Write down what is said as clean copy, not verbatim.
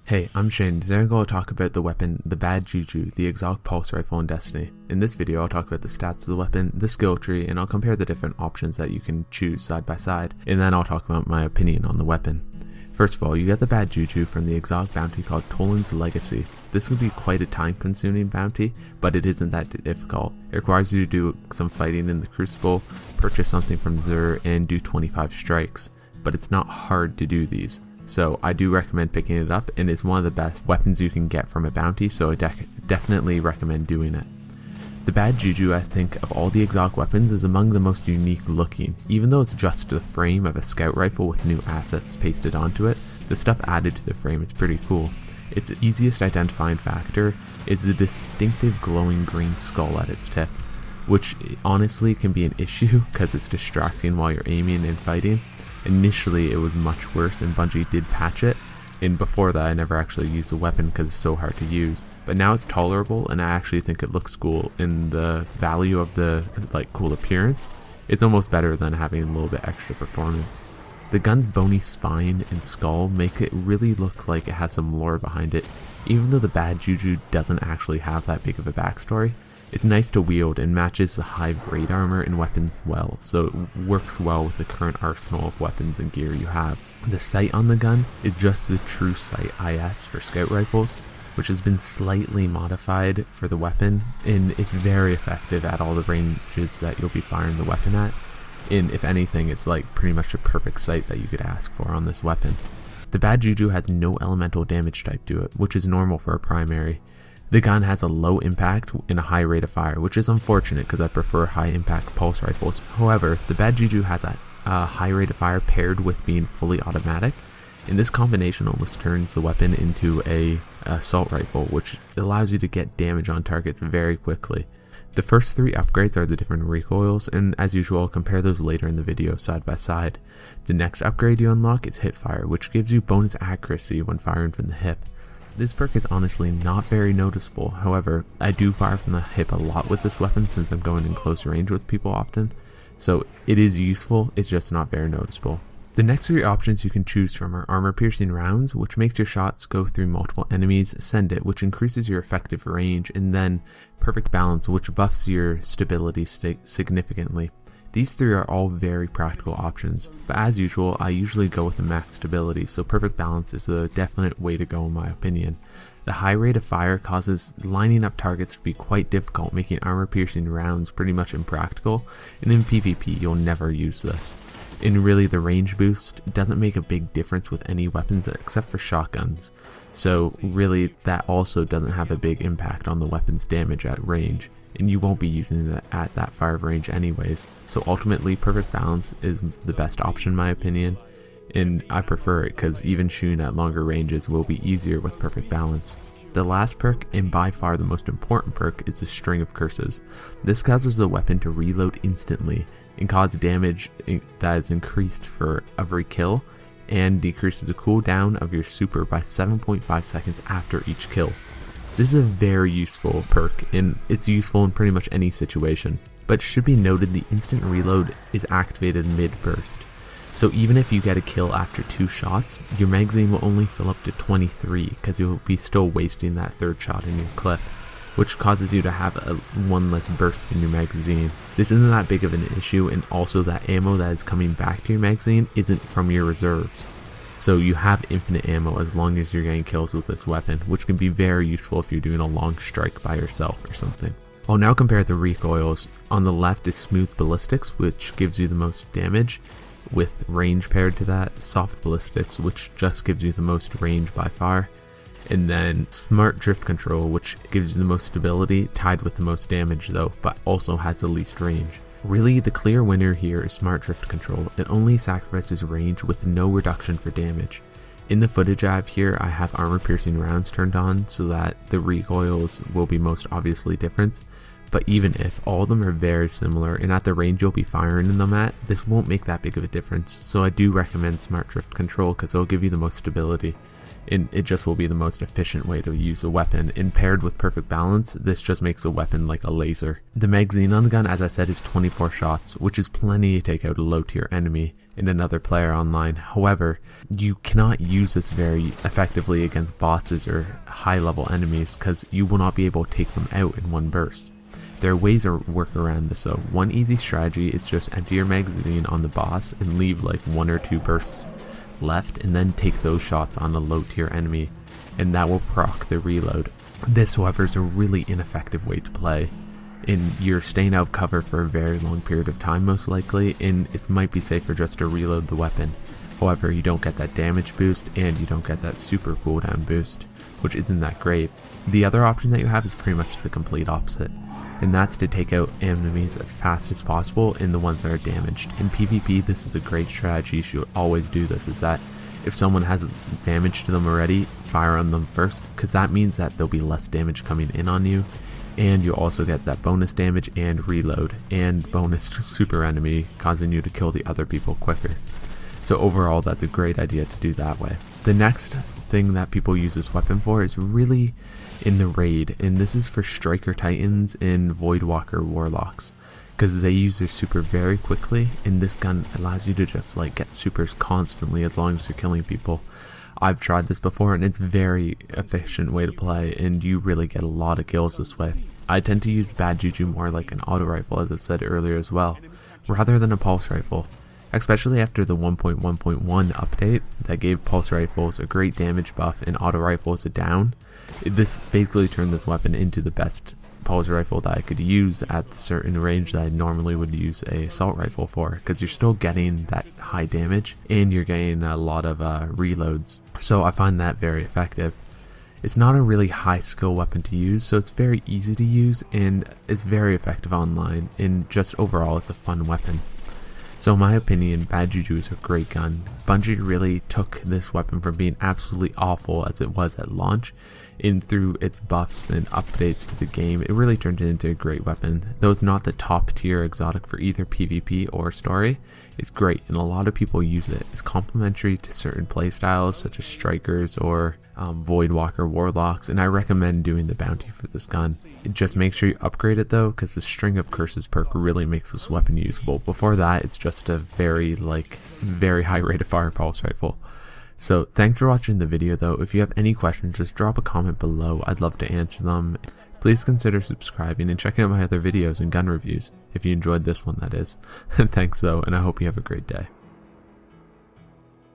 Hey, I'm Shane. Today I'm going to talk about the weapon, the bad Juju, the exotic pulse rifle in Destiny. In this video I'll talk about the stats of the weapon, the skill tree, and I'll compare the different options that you can choose side by side, and then I'll talk about my opinion on the weapon. First of all, you get the bad Juju from the exotic bounty called Toland's Legacy. This would be quite a time consuming bounty, but it isn't that difficult. It requires you to do some fighting in the Crucible, purchase something from Xur, and do 25 strikes, but it's not hard to do these. So I do recommend picking it up, and it's one of the best weapons you can get from a bounty, so I definitely recommend doing it. The bad Juju, I think, of all the exotic weapons is among the most unique looking. Even though it's just the frame of a scout rifle with new assets pasted onto it, the stuff added to the frame is pretty cool. Its easiest identifying factor is the distinctive glowing green skull at its tip, which honestly can be an issue because it's distracting while you're aiming and fighting. Initially it was much worse and Bungie did patch it, and before that I never actually used the weapon because it's so hard to use, but now it's tolerable and I actually think it looks cool in the value of the cool appearance. It's almost better than having a little bit extra performance. The gun's bony spine and skull make it really look like it has some lore behind it, even though the bad Juju doesn't actually have that big of a backstory. It's nice to wield and matches the high raid armor and weapons well, so it works well with the current arsenal of weapons and gear you have. The sight on the gun is just the true sight IS for scout rifles, which has been slightly modified for the weapon, and it's very effective at all the ranges that you'll be firing the weapon at, and if anything it's like pretty much the perfect sight that you could ask for on this weapon. The bad Juju has no elemental damage type to it, which is normal for a primary. The gun has a low impact and a high rate of fire, which is unfortunate because I prefer high impact pulse rifles. However, the bad Juju has a high rate of fire paired with being fully automatic, and this combination almost turns the weapon into a assault rifle, which allows you to get damage on targets very quickly. The first three upgrades are the different recoils, and as usual I'll compare those later in the video side by side. The next upgrade you unlock is hip fire, which gives you bonus accuracy when firing from the hip. This perk is honestly not very noticeable, however, I do fire from the hip a lot with this weapon since I'm going in close range with people often, so it is useful, it's just not very noticeable. The next three options you can choose from are armor piercing rounds, which makes your shots go through multiple enemies, send it, which increases your effective range, and then perfect balance, which buffs your stability significantly. These three are all very practical options, but as usual I usually go with the max stability, so perfect balance is a definite way to go in my opinion. The high rate of fire causes lining up targets to be quite difficult, making armor piercing rounds pretty much impractical, and in PvP you'll never use this. And really the range boost doesn't make a big difference with any weapons except for shotguns, so really that also doesn't have a big impact on the weapon's damage at range, and you won't be using it at that far of range anyways, so ultimately perfect balance is the best option in my opinion, and I prefer it because even shooting at longer ranges will be easier with perfect balance. The last perk, and by far the most important perk, is the string of curses. This causes the weapon to reload instantly and cause damage that is increased for every kill, and decreases the cooldown of your super by 7.5 seconds after each kill. This is a very useful perk, and it's useful in pretty much any situation, but should be noted the instant reload is activated mid-burst. So even if you get a kill after 2 shots, your magazine will only fill up to 23 because you'll be still wasting that third shot in your clip, which causes you to have one less burst in your magazine. This isn't that big of an issue, and also that ammo that is coming back to your magazine isn't from your reserves. So you have infinite ammo as long as you're getting kills with this weapon, which can be very useful if you're doing a long strike by yourself or something. I'll now compare the recoils. On the left is smooth ballistics, which gives you the most damage, with range paired to that, soft ballistics, which just gives you the most range by far, and then smart drift control, which gives you the most stability, tied with the most damage though, but also has the least range. Really, the clear winner here is smart drift control. It only sacrifices range with no reduction for damage. In the footage I have here, I have armor piercing rounds turned on so that the recoils will be most obviously different, but even if all of them are very similar and at the range you'll be firing them at, this won't make that big of a difference, so I do recommend smart drift control because it'll give you the most stability, and it just will be the most efficient way to use a weapon, and paired with perfect balance, this just makes a weapon like a laser. The magazine on the gun, as I said, is 24 shots, which is plenty to take out a low tier enemy, in another player online. However, you cannot use this very effectively against bosses or high level enemies because you will not be able to take them out in one burst. There are ways to work around this though. One easy strategy is just empty your magazine on the boss and leave like 1 or 2 bursts left, and then take those shots on a low tier enemy, and that will proc the reload. This, however, is a really ineffective way to play, and you're staying out of cover for a very long period of time most likely, and it might be safer just to reload the weapon. However, you don't get that damage boost and you don't get that super cooldown boost, which isn't that great. The other option that you have is pretty much the complete opposite, and that's to take out enemies as fast as possible and the ones that are damaged. In PvP, this is a great strategy. You should always do this, is that if someone has damage to them already, fire on them first, because that means that there'll be less damage coming in on you, and you also get that bonus damage and reload and bonus super enemy, causing you to kill the other people quicker. So overall, that's a great idea to do that way. The next thing that people use this weapon for is really in the raid, and this is for Striker Titans and Voidwalker Warlocks, because they use their super very quickly, and this gun allows you to just like get supers constantly as long as you're killing people. I've tried this before and it's a very efficient way to play, and you really get a lot of kills this way. I tend to use the Bad Juju more like an auto rifle, as I said earlier as well, rather than a pulse rifle. Especially after the 1.1.1 update that gave pulse rifles a great damage buff and auto rifles a down. This basically turned this weapon into the best pulse rifle that I could use at the certain range that I normally would use a assault rifle for, because you're still getting that high damage and you're getting a lot of reloads. So I find that very effective. It's not a really high skill weapon to use, so it's very easy to use and it's very effective online, and just overall it's a fun weapon. So in my opinion, Bad Juju is a great gun. Bungie really took this weapon from being absolutely awful as it was at launch, and through its buffs and updates to the game, it really turned it into a great weapon. Though it's not the top tier exotic for either PvP or story, it's great and a lot of people use it. It's complementary to certain playstyles such as Strikers or Voidwalker Warlocks, and I recommend doing the bounty for this gun. Just make sure you upgrade it though, because the String of Curses perk really makes this weapon usable. Before that, it's just a very high rate of fire pulse rifle. So thanks for watching the video though. If you have any questions, just drop a comment below. I'd love to answer them. Please consider subscribing and checking out my other videos and gun reviews, if you enjoyed this one that is. Thanks though, and I hope you have a great day.